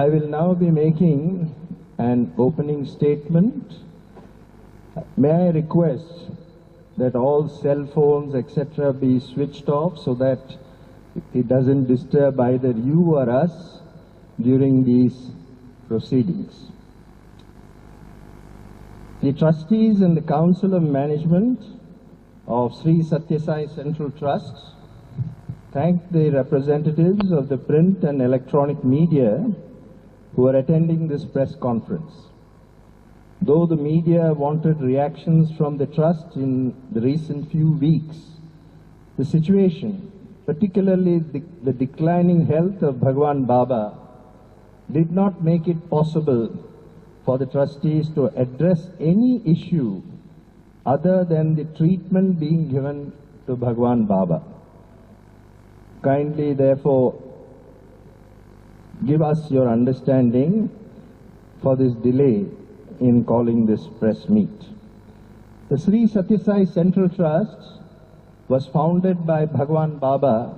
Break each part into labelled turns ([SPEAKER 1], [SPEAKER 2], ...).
[SPEAKER 1] I will now be making an opening statement. May I request that all cell phones, etc. be switched off so that it doesn't disturb either you or us during these proceedings. The trustees and the Council of Management of Sri Sathya Sai Central Trust thank the representatives of the print and electronic media who are attending this press conference. Though the media wanted reactions from the trust in the recent few weeks, the situation, particularly the declining health of Bhagwan Baba, did not make it possible for the trustees to address any issue other than the treatment being given to Bhagwan Baba. Kindly, therefore, give us your understanding for this delay in calling this press meet. The Sri Sathya Sai Central Trust was founded by Bhagwan Baba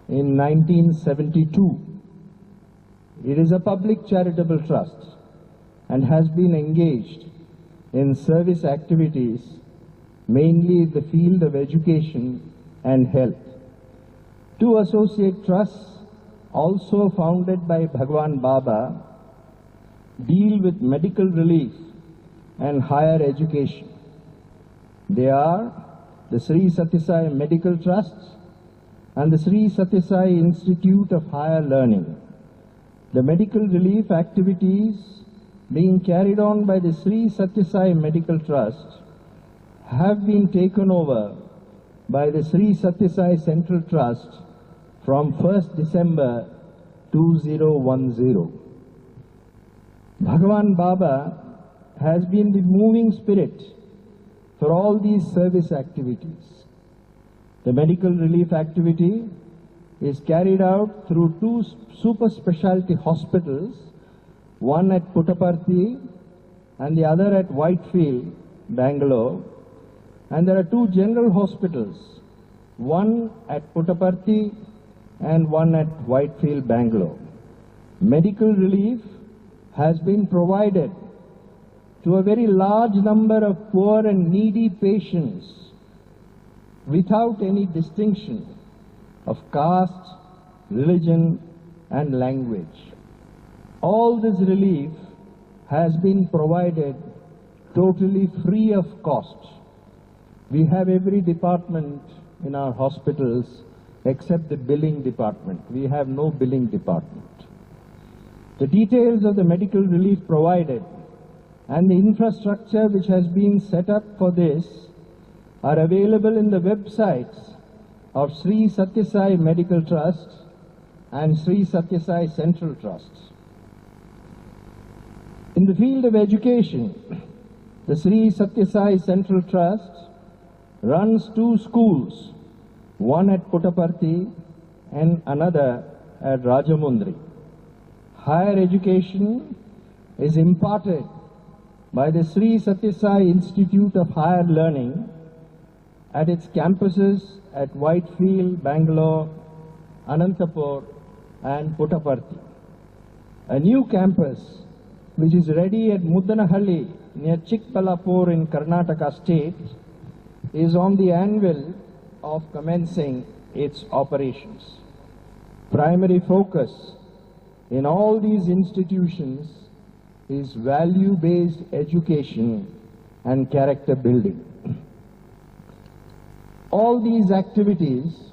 [SPEAKER 1] in 1972. It is a public charitable trust and has been engaged in service activities, mainly in the field of education and health. Two associate trusts, also founded by Bhagwan Baba, deal with medical relief and higher education. They are the Sri Sathya Sai Medical Trust and the Sri Sathya Sai Institute of Higher Learning. The medical relief activities being carried on by the Sri Sathya Sai Medical Trust have been taken over by the Sri Sathya Sai Central Trust from 1st December 2010. Bhagwan Baba has been the moving spirit for all these service activities. The medical relief activity is carried out through two super specialty hospitals, one at Puttaparthi and the other at Whitefield, Bangalore. And there are two general hospitals, one at Puttaparthi and one at Whitefield, Bangalore. Medical relief has been provided to a very large number of poor and needy patients without any distinction of caste, religion and language. All this relief has been provided totally free of cost. We have every department in our hospitals except the billing department. We have no billing department. The details of the medical relief provided and the infrastructure which has been set up for this are available in the websites of Sri Sathya Sai Medical Trust and Sri Sathya Sai Central Trust. In the field of education, the Sri Sathya Sai Central Trust runs two schools, one at Puttaparthi and another at Rajamundry. Higher education is imparted by the Sri Sathya Sai Institute of Higher Learning at its campuses at Whitefield, Bangalore, Anantapur and Puttaparthi. A new campus which is ready at Muddanahalli near Chikballapur in Karnataka state is on the anvil of commencing its operations. Primary focus in all these institutions is value-based education and character building. All these activities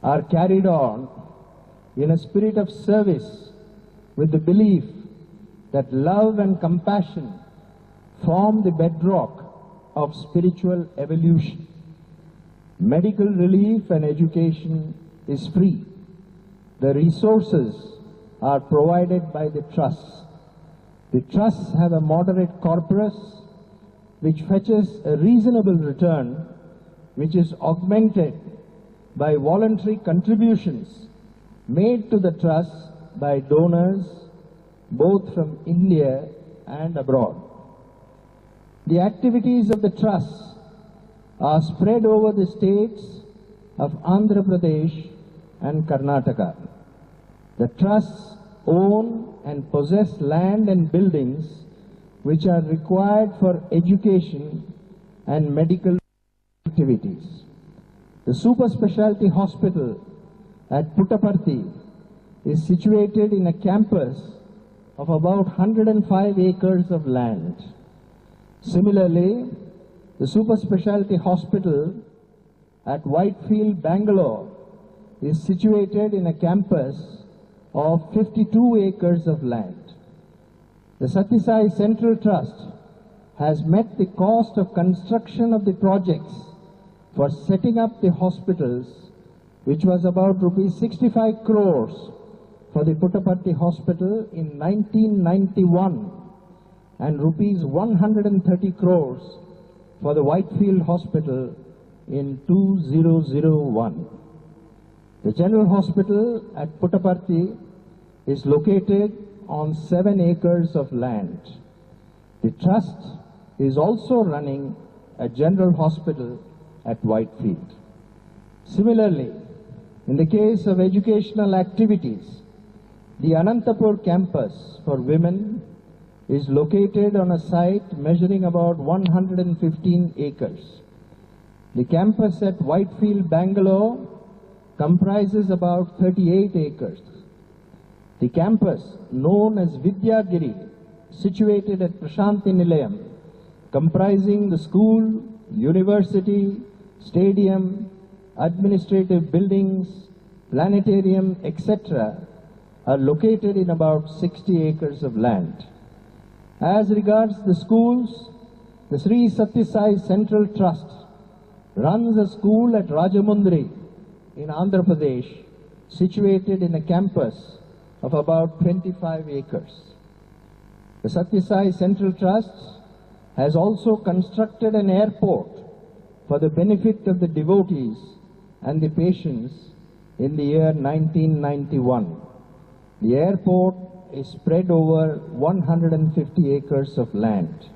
[SPEAKER 1] are carried on in a spirit of service with the belief that love and compassion form the bedrock of spiritual evolution. Medical relief and education is free. The resources are provided by the trusts. The trusts have a moderate corpus which fetches a reasonable return, which is augmented by voluntary contributions made to the trust by donors both from India and abroad. The activities of the trust are spread over the states of Andhra Pradesh and Karnataka. The trusts own and possess land and buildings which are required for education and medical activities. The super specialty hospital at Puttaparthi is situated in a campus of about 105 acres of land. Similarly, the super specialty hospital at Whitefield, Bangalore is situated in a campus of 52 acres of land. The Sathya Sai Central Trust has met the cost of construction of the projects for setting up the hospitals, which was about rupees 65 crores for the Puttaparthi Hospital in 1991 and rupees 130 crores for the Whitefield Hospital in 2001. The General Hospital at Puttaparthi is located on 7 acres of land. The Trust is also running a General Hospital at Whitefield. Similarly, in the case of educational activities, the Anantapur campus for women is located on a site measuring about 115 acres. The campus at Whitefield, Bangalore comprises about 38 acres. The campus, known as Vidyagiri, situated at Prashanti Nilayam, comprising the school, university, stadium, administrative buildings, planetarium, etc., are located in about 60 acres of land. As regards the schools, the Sri Sathya Sai Central Trust runs a school at Rajamundri in Andhra Pradesh, situated in a campus of about 25 acres. The Sathya Sai Central Trust has also constructed an airport for the benefit of the devotees and the patients in the year 1991. The airport is spread over 150 acres of land.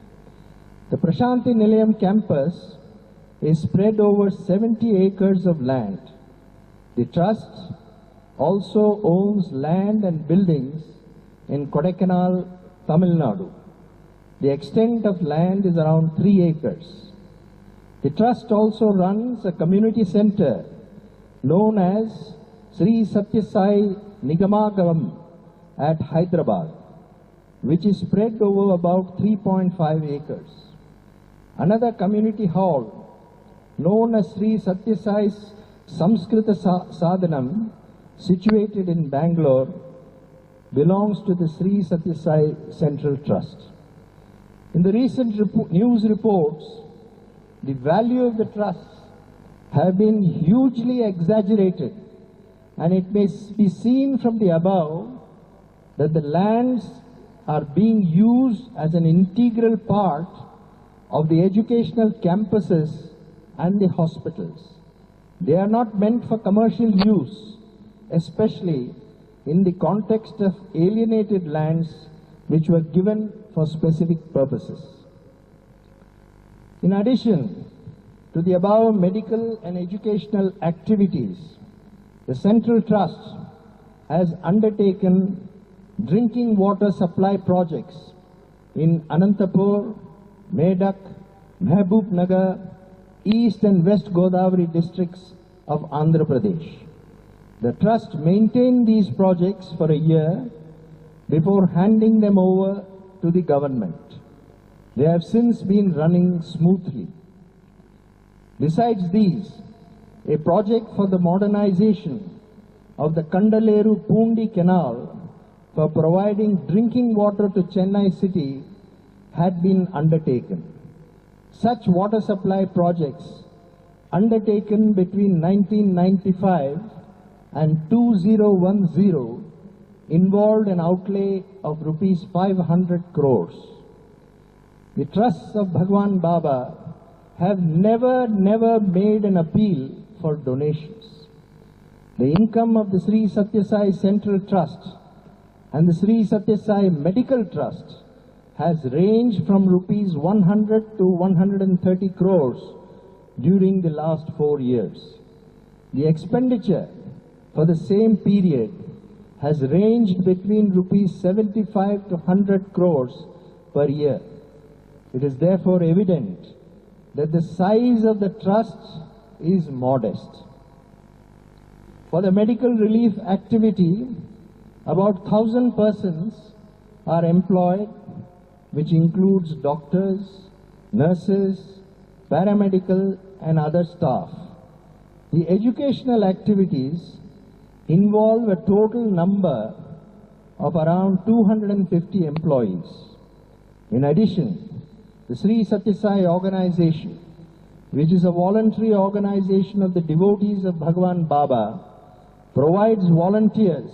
[SPEAKER 1] The Prashanti Nilayam campus is spread over 70 acres of land. The Trust also owns land and buildings in Kodaikanal, Tamil Nadu. The extent of land is around 3 acres. The Trust also runs a community center known as Sri Sathya Sai Nigamagaram at Hyderabad, which is spread over about 3.5 acres. Another community hall known as Sri Sathya Sai Samskrita Sadhanam, situated in Bangalore, belongs to the Sri Sathya Sai Central Trust. In the recent news reports, the value of the trusts have been hugely exaggerated, and it may be seen from the above that the lands are being used as an integral part of the educational campuses and the hospitals. They are not meant for commercial use, especially in the context of alienated lands which were given for specific purposes. In addition to the above medical and educational activities, the Central Trust has undertaken drinking water supply projects in Anantapur, Medak, Mehboob Nagar, East and West Godavari districts of Andhra Pradesh. The Trust maintained these projects for a year before handing them over to the government. They have since been running smoothly. Besides these, a project for the modernization of the Kandaleru Pundi Canal for providing drinking water to Chennai city had been undertaken. Such water supply projects undertaken between 1995 and 2010 involved an outlay of rupees 500 crores. The trusts of Bhagwan Baba have never made an appeal for donations. The income of the Sri Sathya Sai Central Trust and the Sri Sathya Sai Medical Trust has ranged from rupees 100 to 130 crores during the last 4 years. The expenditure for the same period has ranged between rupees 75 to 100 crores per year. It is therefore evident that the size of the trust is modest. For the medical relief activity, about 1,000 persons are employed, which includes doctors, nurses, paramedical and other staff. The educational activities involve a total number of around 250 employees. In addition, the Sri Sathya Sai organization, which is a voluntary organization of the devotees of Bhagavan Baba, provides volunteers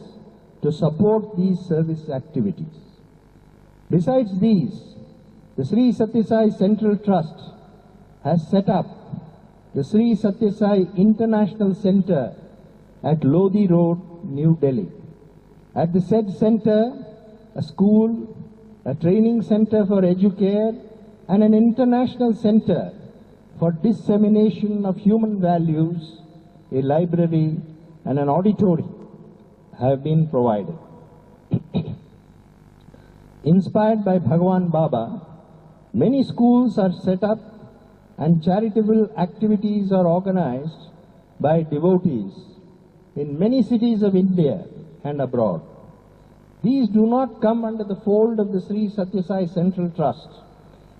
[SPEAKER 1] to support these service activities. Besides these, the Sri Sathya Sai Central Trust has set up the Sri Sathya Sai International Center at Lodi Road, New Delhi. At the said center, a school, a training center for educare, and an international center for dissemination of human values, a library, and an auditorium have been provided. Inspired by Bhagavan Baba, many schools are set up and charitable activities are organized by devotees in many cities of India and abroad. These do not come under the fold of the Sri Sathya Sai Central Trust,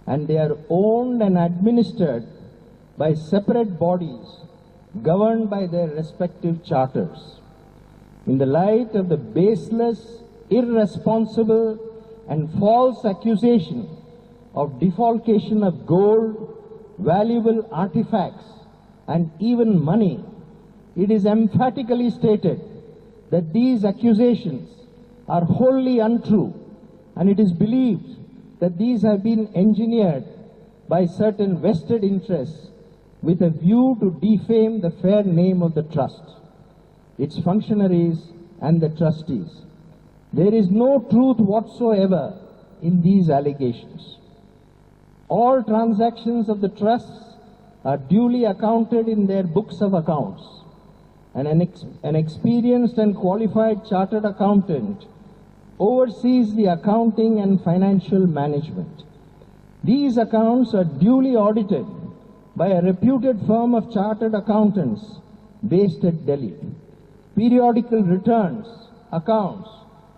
[SPEAKER 1] and they are owned and administered by separate bodies governed by their respective charters. In the light of the baseless, irresponsible and false accusation of defalcation of gold, valuable artifacts and even money, it is emphatically stated that these accusations are wholly untrue, and it is believed that these have been engineered by certain vested interests with a view to defame the fair name of the trust, its functionaries and the trustees. There is no truth whatsoever in these allegations. All transactions of the trusts are duly accounted in their books of accounts, and an experienced and qualified chartered accountant oversees the accounting and financial management. These accounts are duly audited by a reputed firm of chartered accountants based at Delhi. Periodical returns, accounts,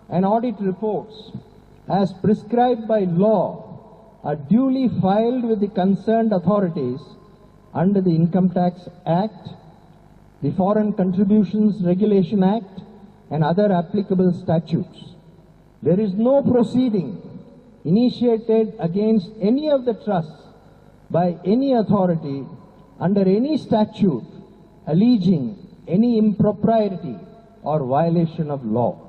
[SPEAKER 1] and audit reports, as prescribed by law, are duly filed with the concerned authorities under the Income Tax Act, the Foreign Contributions Regulation Act, and other applicable statutes. There is no proceeding initiated against any of the trusts by any authority under any statute alleging any impropriety or violation of law.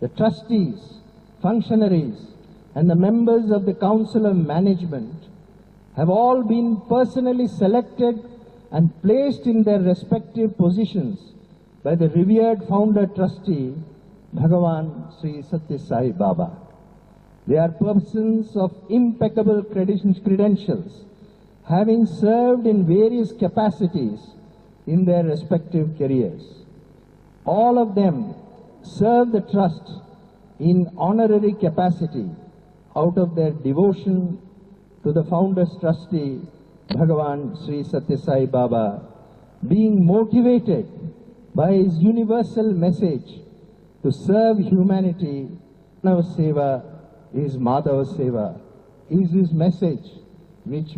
[SPEAKER 1] The trustees, functionaries, and the members of the Council of Management have all been personally selected and placed in their respective positions by the revered founder trustee, Bhagavan Sri Sathya Sai Baba. They are persons of impeccable credentials, having served in various capacities in their respective careers. All of them serve the trust in honorary capacity out of their devotion to the founder's trustee, Bhagavan Sri Sathya Sai Baba, being motivated by his universal message to serve humanity. Seva is Madhava Seva, is his message which